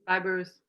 F: Bye, Bruce.